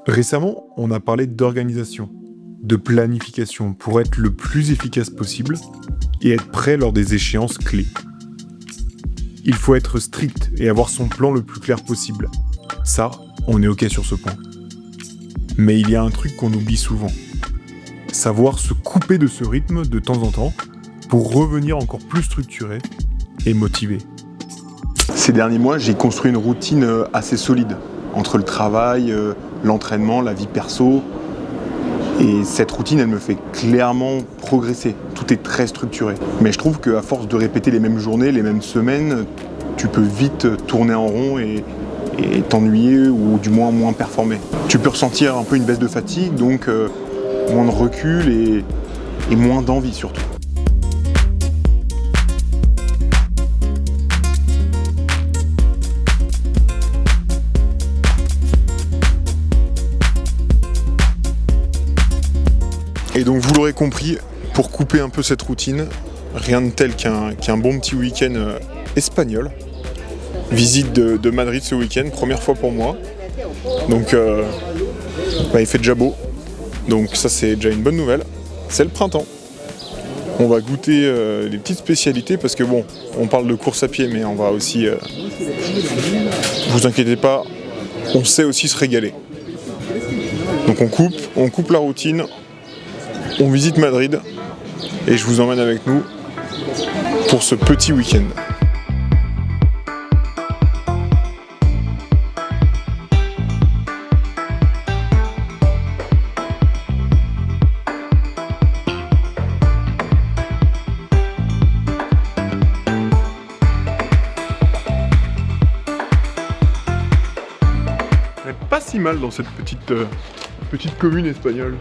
Récemment, on a parlé d'organisation, de planification pour être le plus efficace possible et être prêt lors des échéances clés. Il faut être strict et avoir son plan le plus clair possible. Ça, on est OK sur ce point. Mais il y a un truc qu'on oublie souvent. Savoir se couper de ce rythme de temps en temps pour revenir encore plus structuré et motivé. Ces derniers mois, j'ai construit une routine assez solide entre le travail, l'entraînement, la vie perso. Et cette routine, elle me fait clairement progresser. Tout est très structuré. Mais je trouve qu'à force de répéter les mêmes journées, les mêmes semaines, tu peux vite tourner en rond et t'ennuyer ou du moins performer. Tu peux ressentir un peu une baisse de fatigue, donc moins de recul et moins d'envie surtout. Et donc vous l'aurez compris, pour couper un peu cette routine, rien de tel qu'un bon petit week-end espagnol. Visite de Madrid ce week-end, première fois pour moi. Donc il fait déjà beau, donc ça c'est déjà une bonne nouvelle. C'est le printemps. On va goûter les petites spécialités parce que bon, on parle de course à pied, mais on va aussi, vous inquiétez pas, on sait aussi se régaler. Donc on coupe la routine. On visite Madrid et je vous emmène avec nous pour ce petit week-end. On n'est pas si mal dans cette petite commune espagnole.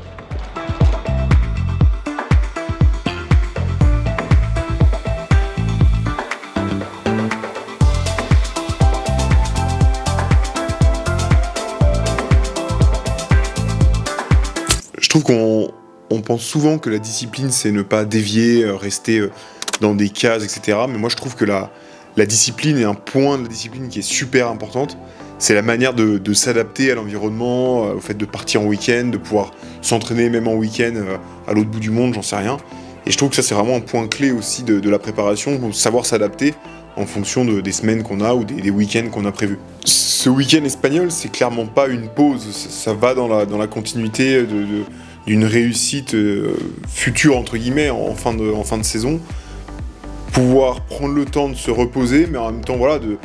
Je trouve qu'on pense souvent que la discipline, c'est ne pas dévier, rester dans des cases, etc. Mais moi, je trouve que la discipline est un point de la discipline qui est super importante. C'est la manière de s'adapter à l'environnement, au fait de partir en week-end, de pouvoir s'entraîner même en week-end à l'autre bout du monde, j'en sais rien. Et je trouve que ça, c'est vraiment un point clé aussi de la préparation, savoir s'adapter en fonction des semaines qu'on a ou des week-ends qu'on a prévus. Ce week-end espagnol, c'est clairement pas une pause, ça va dans la continuité d'une réussite future, entre guillemets, en fin de saison. Pouvoir prendre le temps de se reposer, mais en même temps, voilà, de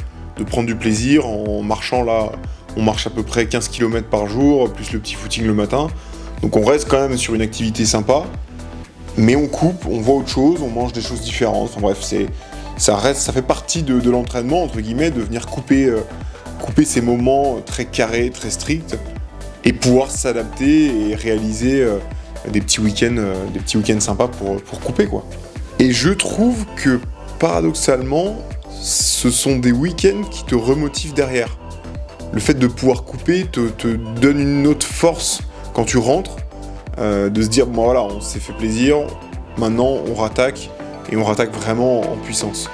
prendre du plaisir en marchant là. On marche à peu près 15 km par jour, plus le petit footing le matin. Donc on reste quand même sur une activité sympa, mais on coupe, on voit autre chose, on mange des choses différentes. Enfin bref, ça fait partie de l'entraînement, entre guillemets, de venir couper ces moments très carrés, très stricts, et pouvoir s'adapter et réaliser des petits week-ends sympas pour couper, quoi. Et je trouve que, paradoxalement, ce sont des week-ends qui te remotivent derrière. Le fait de pouvoir couper te donne une autre force quand tu rentres, de se dire, bon voilà, on s'est fait plaisir, maintenant on rattaque, et on rattaque vraiment en puissance.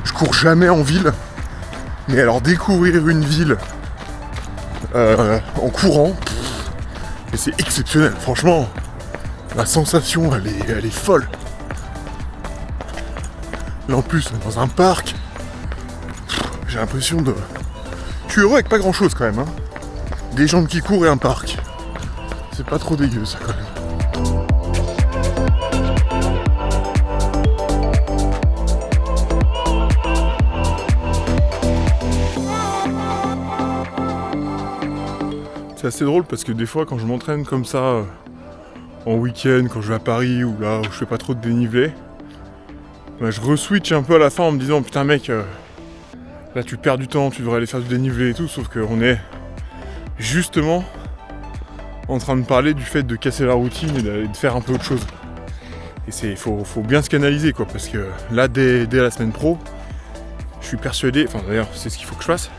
Je cours jamais en ville, mais alors découvrir une ville en courant, c'est exceptionnel, franchement. La sensation, elle est folle. Là en plus, on est dans un parc. J'ai l'impression de... Je suis heureux avec pas grand chose quand même. Des jambes qui courent et un parc. C'est pas trop dégueu ça quand même. C'est assez drôle parce que des fois quand je m'entraîne comme ça en week-end, quand je vais à Paris ou là où je fais pas trop de dénivelé, bah, je re-switch un peu à la fin en me disant putain mec, là tu perds du temps, tu devrais aller faire du dénivelé et tout, sauf qu'on est justement en train de parler du fait de casser la routine et de faire un peu autre chose. Et faut bien se canaliser quoi, parce que là dès la semaine pro, je suis persuadé, enfin d'ailleurs c'est ce qu'il faut que je fasse,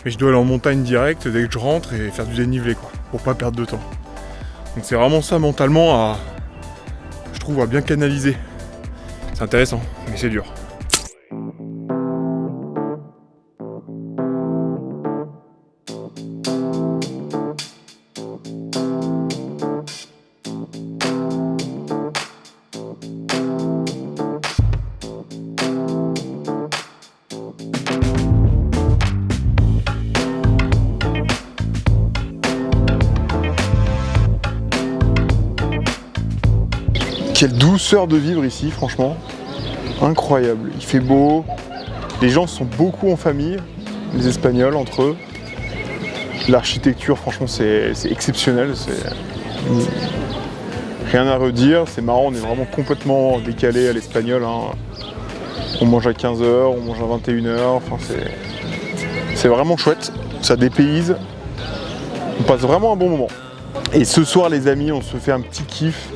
mais je dois aller en montagne direct dès que je rentre et faire du dénivelé, quoi, pour pas perdre de temps. Donc c'est vraiment ça mentalement je trouve, à bien canaliser. C'est intéressant, mais c'est dur. Quelle douceur de vivre ici, franchement. Incroyable. Il fait beau. Les gens sont beaucoup en famille, les Espagnols entre eux. L'architecture, franchement, c'est exceptionnel. Rien à redire. C'est marrant, on est vraiment complètement décalé à l'espagnol. Hein. On mange à 15h, on mange à 21h. Enfin, c'est vraiment chouette. Ça dépayse. On passe vraiment un bon moment. Et ce soir, les amis, on se fait un petit kiff.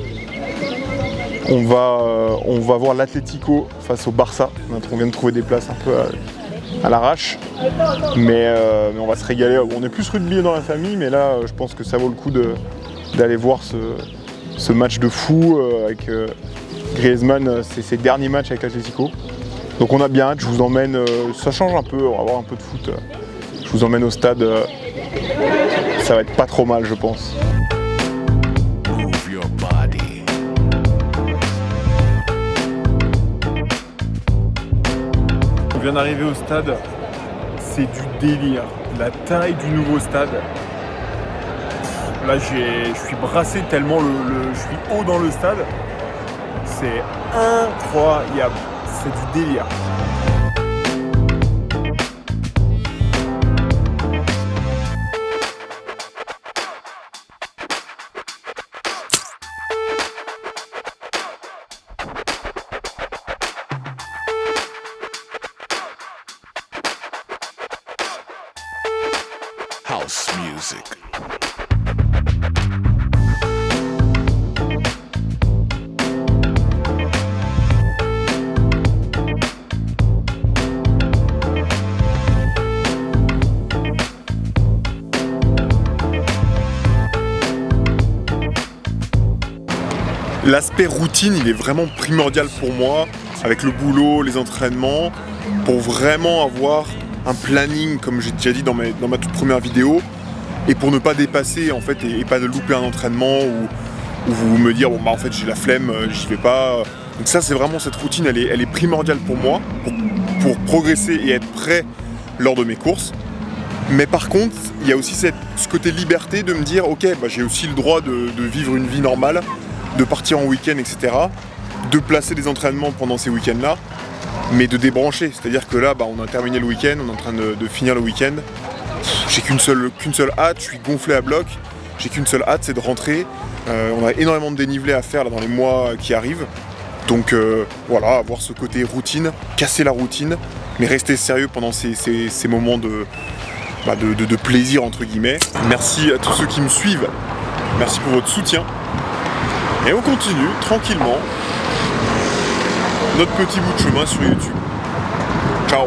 On va voir l'Atlético face au Barça. On vient de trouver des places un peu à l'arrache. Mais on va se régaler. On est plus rugby dans la famille, mais là, je pense que ça vaut le coup d'aller voir ce match de fou avec Griezmann. C'est ses derniers matchs avec l'Atlético. Donc on a bien hâte, je vous emmène. Ça change un peu, on va voir un peu de foot. Je vous emmène au stade. Ça va être pas trop mal, je pense. On vient d'arriver au stade, c'est du délire. La taille du nouveau stade. Là, je suis brassé tellement je suis haut dans le stade. C'est incroyable. C'est du délire. House music. L'aspect routine, il est vraiment primordial pour moi, avec le boulot, les entraînements, pour vraiment avoir un planning, comme j'ai déjà dit dans ma toute première vidéo, et pour ne pas dépasser en fait et pas de louper un entraînement ou vous me dire bon bah en fait j'ai la flemme, j'y vais pas. Donc ça c'est vraiment cette routine, elle est primordiale pour moi, pour progresser et être prêt lors de mes courses. Mais par contre, il y a aussi ce côté liberté de me dire ok bah, j'ai aussi le droit de vivre une vie normale, de partir en week-end, etc. De placer des entraînements pendant ces week-ends-là, mais de débrancher. C'est-à-dire que là, bah, on a terminé le week-end, on est en train de finir le week-end. J'ai qu'une seule hâte, je suis gonflé à bloc. J'ai qu'une seule hâte, c'est de rentrer. On a énormément de dénivelé à faire là, dans les mois qui arrivent. Donc voilà, avoir ce côté routine, casser la routine, mais rester sérieux pendant ces moments de plaisir, entre guillemets. Merci à tous ceux qui me suivent. Merci pour votre soutien. Et on continue tranquillement notre petit bout de chemin sur YouTube. Ciao!